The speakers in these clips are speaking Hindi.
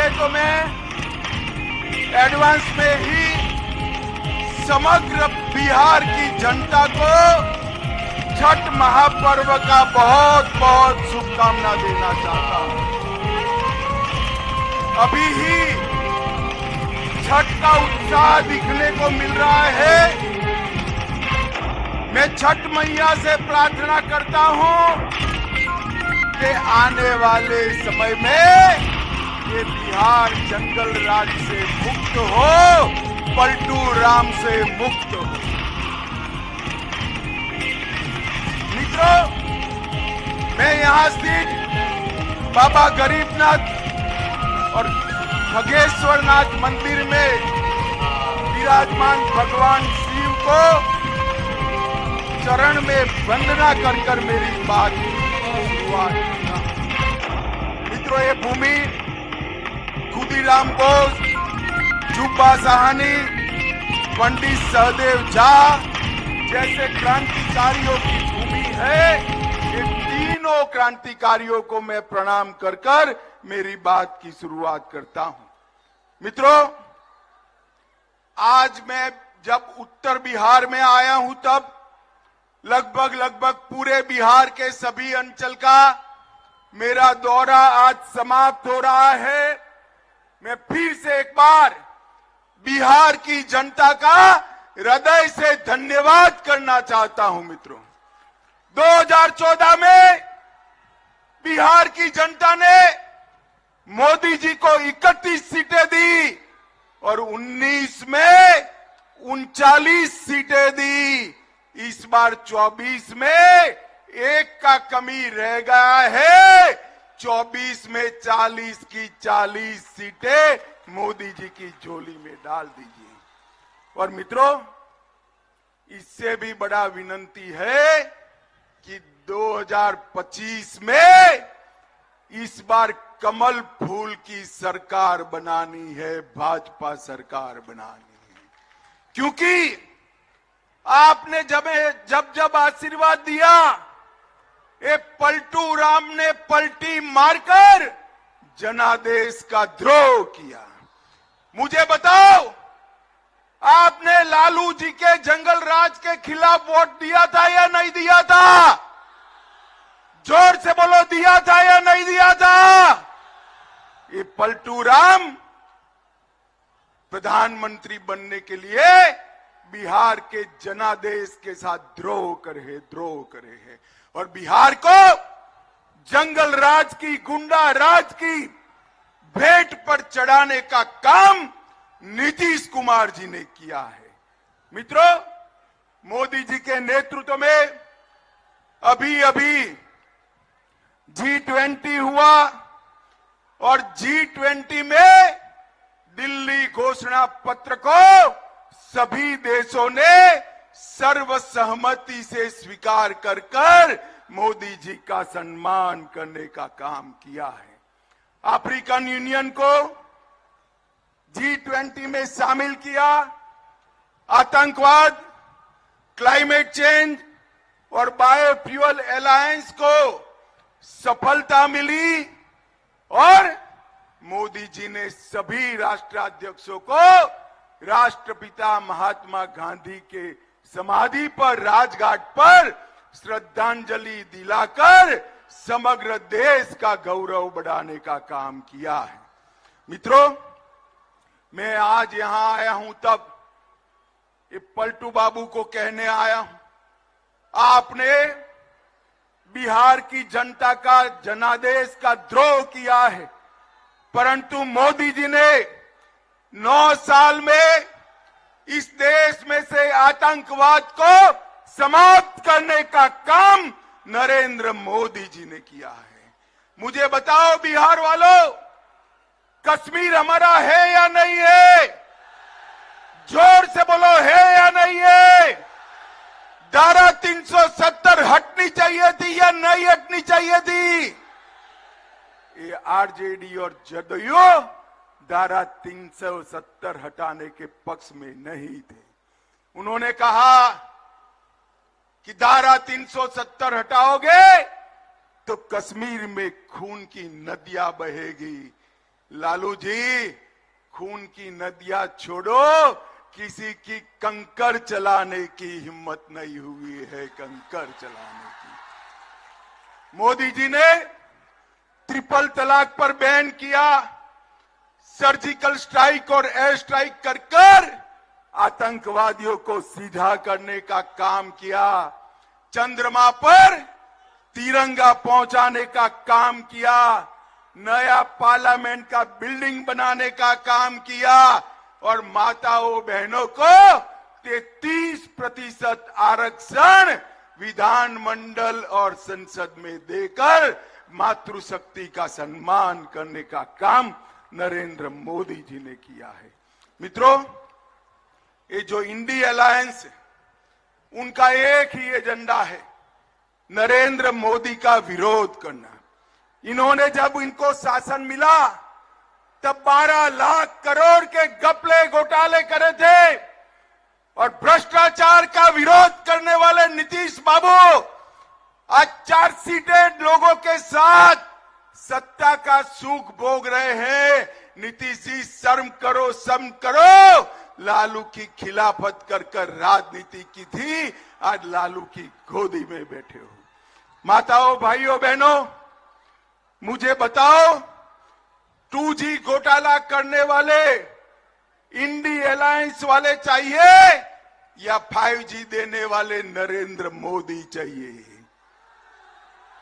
पहले तो मैं एडवांस में ही समग्र बिहार की जनता को छठ महापर्व का बहुत बहुत शुभकामना देना चाहता हूं। अभी ही छठ का उत्साह दिखने को मिल रहा है। मैं छठ मैया से प्रार्थना करता हूं कि आने वाले समय में ये बिहार जंगल राज से मुक्त हो, पलटू राम से मुक्त हो। मित्रों, मैं यहां स्थित बाबा गरीबनाथ और खगेश्वरनाथ मंदिर में विराजमान भगवान शिव को चरण में वंदना कर मेरी बात की शुरुआत करता हूं। मित्रों, ये भूमि खुदीराम बोस, जुब्बा साहनी, पंडित सहदेव झा जैसे क्रांतिकारियों की भूमि है। ये तीनों क्रांतिकारियों को मैं प्रणाम कर मेरी बात की शुरुआत करता हूं। मित्रों, आज मैं जब उत्तर बिहार में आया हूं तब लगभग पूरे बिहार के सभी अंचल का मेरा दौरा आज समाप्त हो रहा है। मैं फिर से एक बार बिहार की जनता का हृदय से धन्यवाद करना चाहता हूं। मित्रों, 2014 में बिहार की जनता ने मोदी जी को 31 सीटें दी और 19 में 39 सीटें दी। इस बार 24 में एक का कमी रह गया है। 24 में 40 की 40 सीटें मोदी जी की झोली में डाल दीजिए। और मित्रों, इससे भी बड़ा विनती है कि 2025 में इस बार कमल फूल की सरकार बनानी है, भाजपा सरकार बनानी है। क्योंकि आपने जब आशीर्वाद दिया, ये पलटू राम ने पलटी मारकर जनादेश का द्रोह किया। मुझे बताओ, आपने लालू जी के जंगल राज के खिलाफ वोट दिया था या नहीं दिया था? जोर से बोलो, दिया था या नहीं दिया था? ये पलटू राम प्रधानमंत्री बनने के लिए बिहार के जनादेश के साथ द्रोह करे है और बिहार को जंगल राज की, गुंडा राज की भेंट पर चढ़ाने का काम नीतीश कुमार जी ने किया है। मित्रों, मोदी जी के नेतृत्व में अभी G20 हुआ और G20 में दिल्ली घोषणा पत्र को सभी देशों ने सर्वसहमति से स्वीकार कर मोदी जी का सम्मान करने का काम किया है। अफ्रीकन यूनियन को G20 में शामिल किया। आतंकवाद, क्लाइमेट चेंज और बायोफ्यूल अलायंस को सफलता मिली और मोदी जी ने सभी राष्ट्राध्यक्षों को राष्ट्रपिता महात्मा गांधी के समाधि पर, राजघाट पर श्रद्धांजलि दिलाकर समग्र देश का गौरव बढ़ाने का काम किया है। मित्रों, मैं आज यहां आया हूं तब ये पलटू बाबू को कहने आया हूं, आपने बिहार की जनता का जनादेश का द्रोह किया है, परंतु मोदी जी ने 9 साल में इस देश में से आतंकवाद को समाप्त करने का काम नरेंद्र मोदी जी ने किया है। मुझे बताओ बिहार वालों, कश्मीर हमारा है या नहीं है? जोर से बोलो, है या नहीं है? धारा 370 हटनी चाहिए थी या नहीं हटनी चाहिए थी? ये आरजेडी और जदयू धारा 370 हटाने के पक्ष में नहीं थे। उन्होंने कहा कि धारा 370 हटाओगे तो कश्मीर में खून की नदियां बहेगी, लालू जी, खून की नदियां छोड़ो, किसी की कंकर चलाने की हिम्मत नहीं हुई है, कंकर चलाने की। मोदी जी ने ट्रिपल तलाक पर बैन किया, सर्जिकल स्ट्राइक और एयर स्ट्राइक कर कर आतंकवादियों को सीधा करने का काम किया, चंद्रमा पर तिरंगा पहुंचाने का काम किया, नया पार्लियामेंट का बिल्डिंग बनाने का काम किया और माताओं बहनों को 33% आरक्षण विधानमंडल और संसद में देकर मातृशक्ति का सम्मान करने का काम नरेंद्र मोदी जी ने किया है। मित्रों, ये जो इंडी अलायंस है, उनका एक ही एजेंडा है, नरेंद्र मोदी का विरोध करना। इन्होंने जब इनको शासन मिला तब 12 लाख करोड़ के घपले घोटाले करे थे और भ्रष्टाचार का विरोध करने वाले नीतीश बाबू आज चार्जशीटेड लोगों के साथ सत्ता का सुख भोग रहे हैं। नीतीश जी, शर्म करो, शर्म करो। लालू की खिलाफत कर कर राजनीति की थी, आज लालू की गोदी में बैठे हो। माताओं, भाइयों, बहनों, मुझे बताओ, 2G घोटाला करने वाले इंडी अलायंस वाले चाहिए या 5G देने वाले नरेंद्र मोदी चाहिए?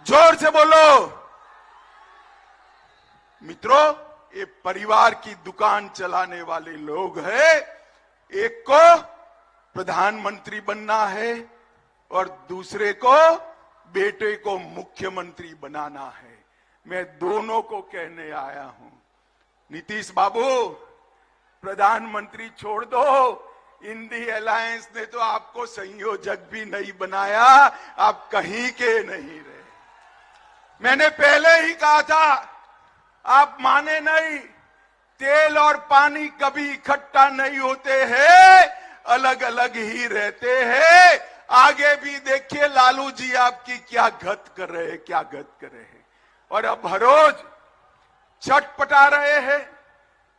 जोर से बोलो। मित्रों, ये परिवार की दुकान चलाने वाले लोग हैं। एक को प्रधानमंत्री बनना है और दूसरे को, बेटे को मुख्यमंत्री बनाना है। मैं दोनों को कहने आया हूं, नीतीश बाबू, प्रधानमंत्री छोड़ दो। इंडी अलायंस ने तो आपको संयोजक भी नहीं बनाया, आप कहीं के नहीं रहे। मैंने पहले ही कहा था, आप माने नहीं, तेल और पानी कभी इकट्ठा नहीं होते हैं, अलग अलग ही रहते हैं। आगे भी देखिए लालू जी आपकी क्या गत कर रहे हैं, क्या गत कर रहे हैं। और अब हर रोज छटपटा रहे हैं।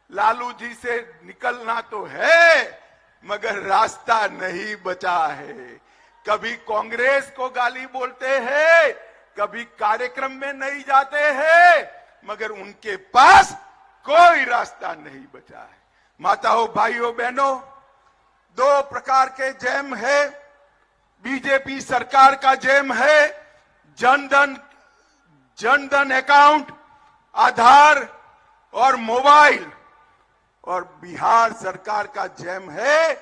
लालू जी से निकलना तो है, मगर रास्ता नहीं बचा है। कभी कांग्रेस को गाली बोलते हैं, कभी कार्यक्रम में नहीं जाते हैं, मगर उनके पास कोई रास्ता नहीं बचा है। माताओं, भाइयों, बहनों, 2 प्रकार के जैम है। बीजेपी सरकार का जैम है जनधन अकाउंट, आधार और मोबाइल, और बिहार सरकार का जैम है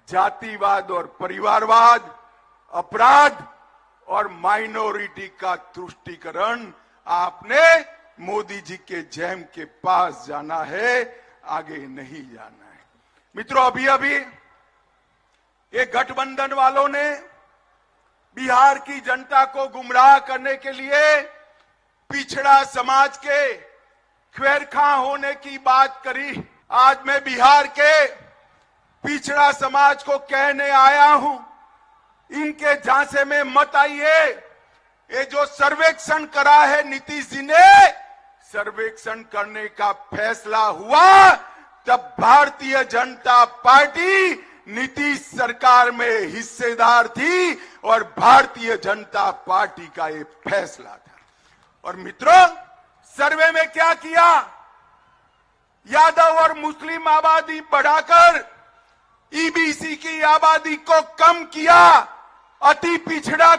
जातिवाद और परिवारवाद, अपराध और माइनॉरिटी का तुष्टीकरण। आपने मोदी जी के जैम के पास जाना है, आगे नहीं जाना है। मित्रों, अभी अभी ये गठबंधन वालों ने बिहार की जनता को गुमराह करने के लिए पिछड़ा समाज के ख्वेरखा होने की बात करी। आज मैं बिहार के पिछड़ा समाज को कहने आया हूं, इनके झांसे में मत आइए। ये जो सर्वेक्षण करा है नीतीश जी ने, सर्वेक्षण करने का फैसला हुआ तब भारतीय जनता पार्टी नीतीश सरकार में हिस्सेदार थी और भारतीय जनता पार्टी का ये फैसला था। और मित्रों, सर्वे में क्या किया? यादव और मुस्लिम आबादी बढ़ाकर ईबीसी की आबादी को कम किया। अति पिछड़ा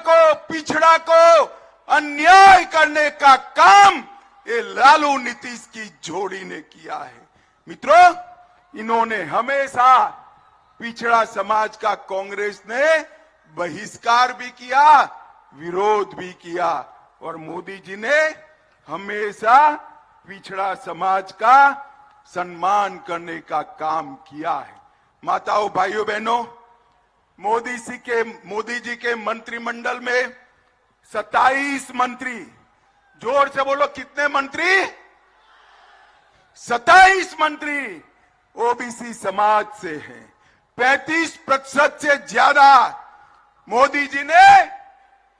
को अन्याय करने का काम ये लालू नीतीश की जोड़ी ने किया है। मित्रों, इन्होंने हमेशा पिछड़ा समाज का कांग्रेस ने बहिष्कार भी किया, विरोध भी किया, और मोदी जी ने हमेशा पिछड़ा समाज का सम्मान करने का काम किया है। माताओं, भाइयों, बहनों, मोदी जी के मंत्रिमंडल में 27 मंत्री, जोर से बोलो कितने मंत्री? 27 मंत्री ओबीसी समाज से हैं। 35% से ज्यादा मोदी जी ने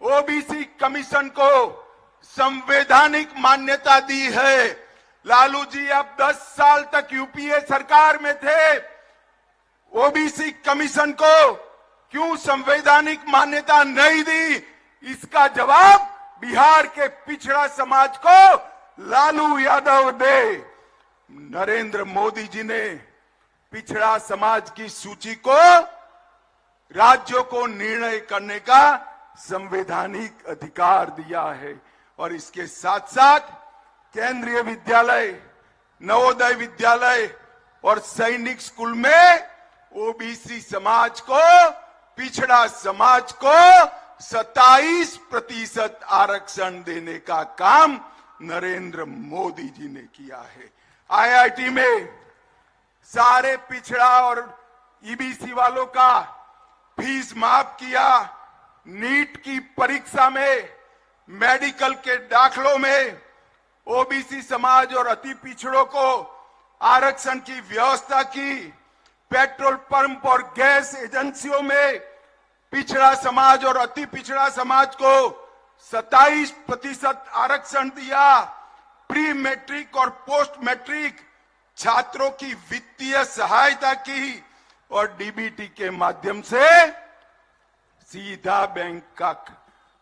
ओबीसी कमीशन को संवैधानिक मान्यता दी है। लालू जी अब 10 साल तक यूपीए सरकार में थे, ओबीसी कमीशन को क्यों संवैधानिक मान्यता नहीं दी? इसका जवाब बिहार के पिछड़ा समाज को लालू यादव दे। नरेंद्र मोदी जी ने पिछड़ा समाज की सूची को राज्यों को निर्णय करने का संवैधानिक अधिकार दिया है और इसके साथ साथ केंद्रीय विद्यालय, नवोदय विद्यालय और सैनिक स्कूल में ओबीसी समाज को, पिछड़ा समाज को 27% आरक्षण देने का काम नरेंद्र मोदी जी ने किया है। आईआईटी में सारे पिछड़ा और ईबीसी वालों का फीस माफ किया। नीट की परीक्षा में, मेडिकल के दाखलों में ओबीसी समाज और अति पिछड़ों को आरक्षण की व्यवस्था की। पेट्रोल पंप और गैस एजेंसियों में पिछड़ा समाज और अति पिछड़ा समाज को 27% आरक्षण दिया। प्री मैट्रिक और पोस्ट मैट्रिक छात्रों की वित्तीय सहायता की और डीबीटी के माध्यम से सीधा बैंक का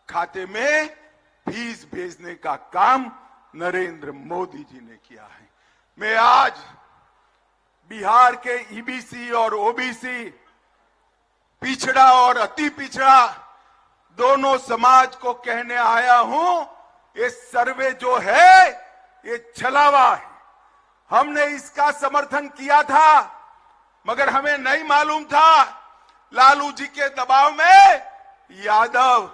खाते में फीस भेजने का काम नरेंद्र मोदी जी ने किया है। मैं आज बिहार के ईबीसी और ओबीसी, पिछड़ा और अति पिछड़ा दोनों समाज को कहने आया हूं, ये सर्वे जो है ये छलावा है। हमने इसका समर्थन किया था मगर हमें नहीं मालूम था लालू जी के दबाव में यादव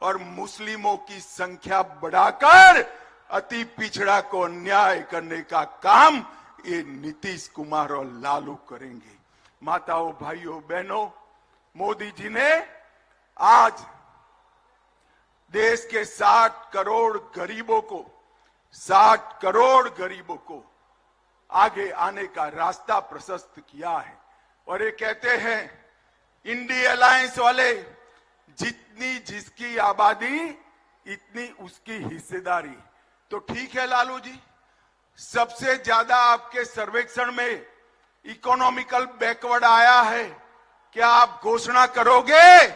और मुस्लिमों की संख्या बढ़ाकर अति पिछड़ा को न्याय करने का काम ये नीतीश कुमार और लालू करेंगे। माताओं, भाइयों, बहनों, मोदी जी ने आज देश के 60 करोड़ गरीबों को आगे आने का रास्ता प्रशस्त किया है। और ये कहते हैं इंडी अलायंस वाले, जितनी जिसकी आबादी इतनी उसकी हिस्सेदारी। तो ठीक है लालू जी, सबसे ज्यादा आपके सर्वेक्षण में इकोनॉमिकल बैकवर्ड आया है। क्या आप घोषणा करोगे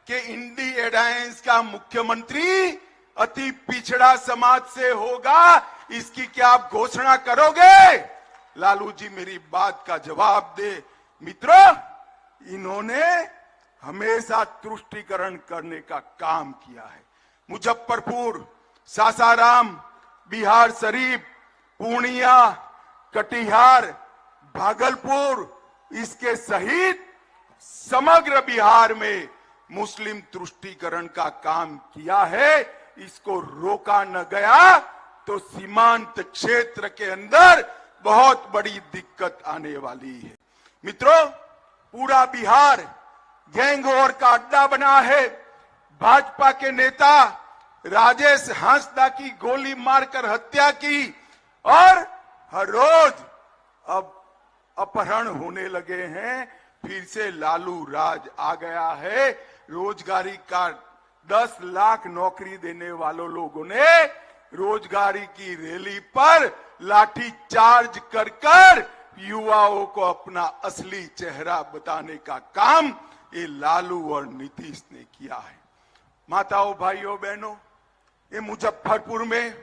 कि इंडी अलायंस का मुख्यमंत्री अति पिछड़ा समाज से होगा? इसकी क्या आप घोषणा करोगे? लालू जी मेरी बात का जवाब दे। मित्रों, इन्होंने हमेशा तुष्टीकरण करने का काम किया है। मुजफ्फरपुर, सासाराम, बिहार शरीफ, पूर्णिया, कटिहार, भागलपुर, इसके सहित समग्र बिहार में मुस्लिम तुष्टीकरण का काम किया है। इसको रोका न गया तो सीमांत क्षेत्र के अंदर बहुत बड़ी दिक्कत आने वाली है। मित्रों, पूरा बिहार गैंग वॉर का अड्डा बना है। भाजपा के नेता राजेश हांसदा की गोली मारकर हत्या की और हर रोज अब अपहरण होने लगे हैं। फिर से लालू राज आ गया है। रोजगारी का 10 लाख नौकरी देने वालों लोगों ने रोजगारी की रैली पर लाठी चार्ज कर युवाओं को अपना असली चेहरा बताने का काम ये लालू और नीतीश ने किया है। माताओं, भाइयों, बहनों, ये मुजफ्फरपुर में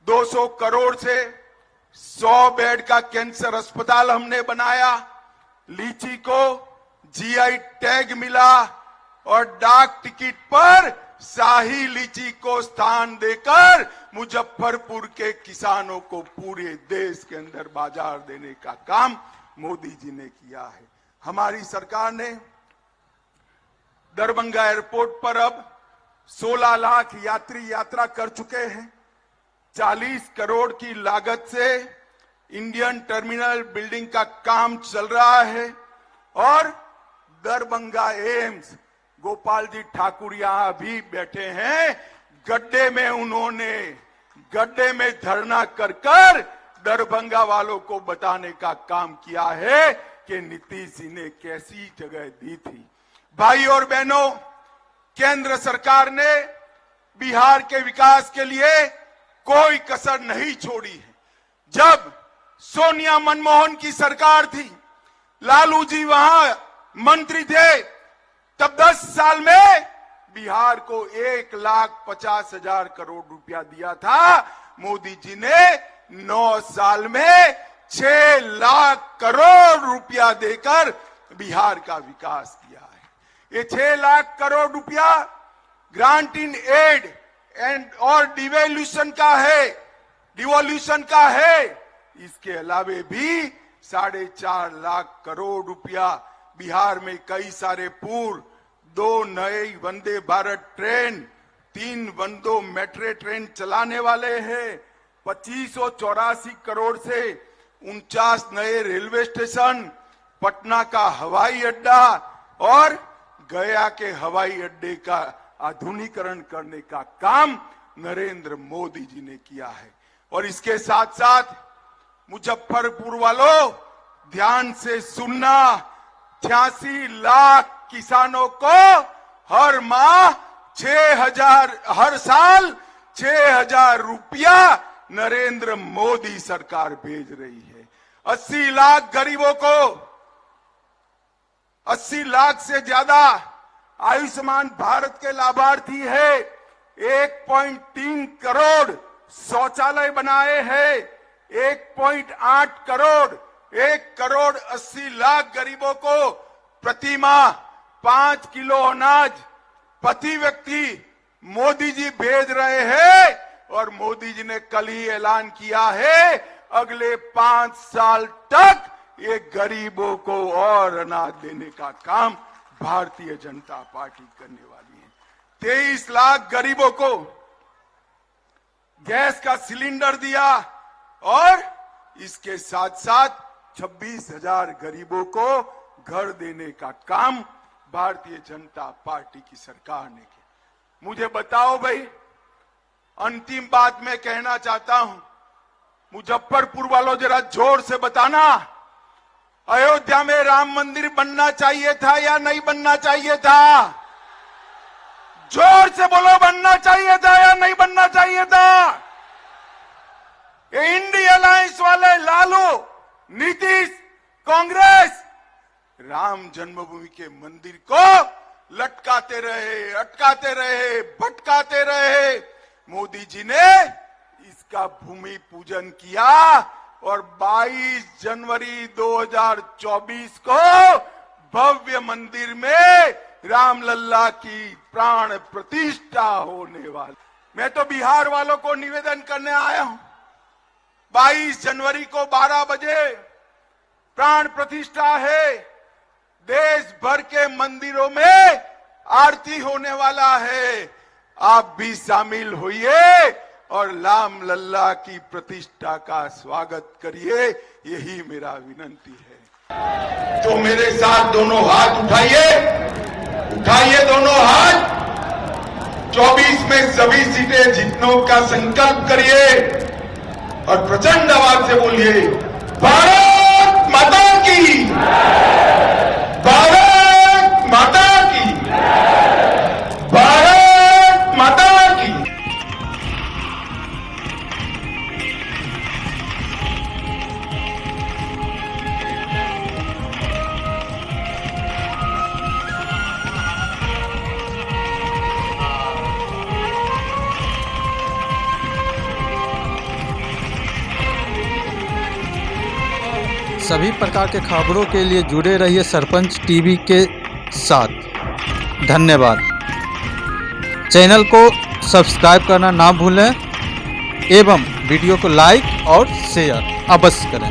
200 करोड़ से 100 बेड का कैंसर अस्पताल हमने बनाया। लीची को जीआई टैग मिला और डाक टिकट पर शाही लीची को स्थान देकर मुजफ्फरपुर के किसानों को पूरे देश के अंदर बाजार देने का काम मोदी जी ने किया है। हमारी सरकार ने दरभंगा एयरपोर्ट पर अब 16 लाख यात्री यात्रा कर चुके हैं। 40 करोड़ की लागत से इंडियन टर्मिनल बिल्डिंग का काम चल रहा है और दरभंगा एम्स, गोपाल जी ठाकुर यहां भी बैठे हैं, गड्ढे में धरना कर दरभंगा वालों को बताने का काम किया है कि नीतीश जी ने कैसी जगह दी थी। भाई और बहनों, केंद्र सरकार ने बिहार के विकास के लिए कोई कसर नहीं छोड़ी है। जब सोनिया मनमोहन की सरकार थी, लालू जी वहां मंत्री थे, तब 10 साल में बिहार को 1,50,000 करोड़ रुपया दिया था। मोदी जी ने 9 साल में 6 लाख करोड़ रुपया देकर बिहार का विकास किया है। ये 6 लाख करोड़ रुपया ग्रांट इन एड एंड और डिवोल्यूशन का है। इसके अलावे भी 4.5 लाख करोड़ रुपया बिहार में कई सारे पुल, 2 नए Vande Bharat train, 3 वंदो metro train चलाने वाले हैं, 2584 करोड़ से 49 नए रेलवे स्टेशन, पटना का हवाई अड्डा और गया के हवाई अड्डे का आधुनिकीकरण करने का काम नरेंद्र मोदी जी ने किया है। और इसके साथ साथ मुजफ्फरपुर वालों, ध्यान से सुनना, 86 लाख किसानों को हर माह 6,000, हर साल 6,000 रुपया नरेंद्र मोदी सरकार भेज रही है। 80 लाख गरीबों को, 80 लाख से ज्यादा आयुष्मान भारत के लाभार्थी है। 1.3 करोड़ शौचालय बनाए हैं, 1.8 करोड़, 1,80,00,000 गरीबों को प्रति माह 5 किलो अनाज प्रति व्यक्ति मोदी जी भेज रहे हैं। और मोदी जी ने कल ही ऐलान किया है, अगले 5 साल तक ये गरीबों को और अनाज देने का काम भारतीय जनता पार्टी करने वाली है। 23 लाख गरीबों को गैस का सिलेंडर दिया और इसके साथ साथ 26,000 गरीबों को घर देने का काम भारतीय जनता पार्टी की सरकार ने किया। मुझे बताओ भाई, अंतिम बात मैं कहना चाहता हूं, मुजफ्फरपुर वालों जरा जोर से बताना, अयोध्या में राम मंदिर बनना चाहिए था या नहीं बनना चाहिए था? जोर से बोलो, बनना चाहिए था या नहीं बनना चाहिए था? ये इंडिया अलायंस वाले लालू, नीतीश, कांग्रेस राम जन्मभूमि के मंदिर को लटकाते रहे, अटकाते रहे, भटकाते रहे। मोदी जी ने इसका भूमि पूजन किया और 22 जनवरी 2024 को भव्य मंदिर में रामलल्ला की प्राण प्रतिष्ठा होने वाली। मैं तो बिहार वालों को निवेदन करने आया हूं, 22 जनवरी को 12 बजे प्राण प्रतिष्ठा है। देश भर के मंदिरों में आरती होने वाला है, आप भी शामिल होइए और राम लल्ला की प्रतिष्ठा का स्वागत करिए, यही मेरा विनंती है। तो मेरे साथ दोनों हाथ उठाइए, उठाइए दोनों हाथ। 24 में सभी सीटें जीतने का संकल्प करिए और प्रचंड आवाज से बोलिए, भारत माता की, भारत माता की, भारत माता की। सभी प्रकार के खबरों के लिए जुड़े रहिए सरपंच टीवी के साथ। धन्यवाद। चैनल को सब्सक्राइब करना ना भूलें एवं वीडियो को लाइक और शेयर अवश्य करें।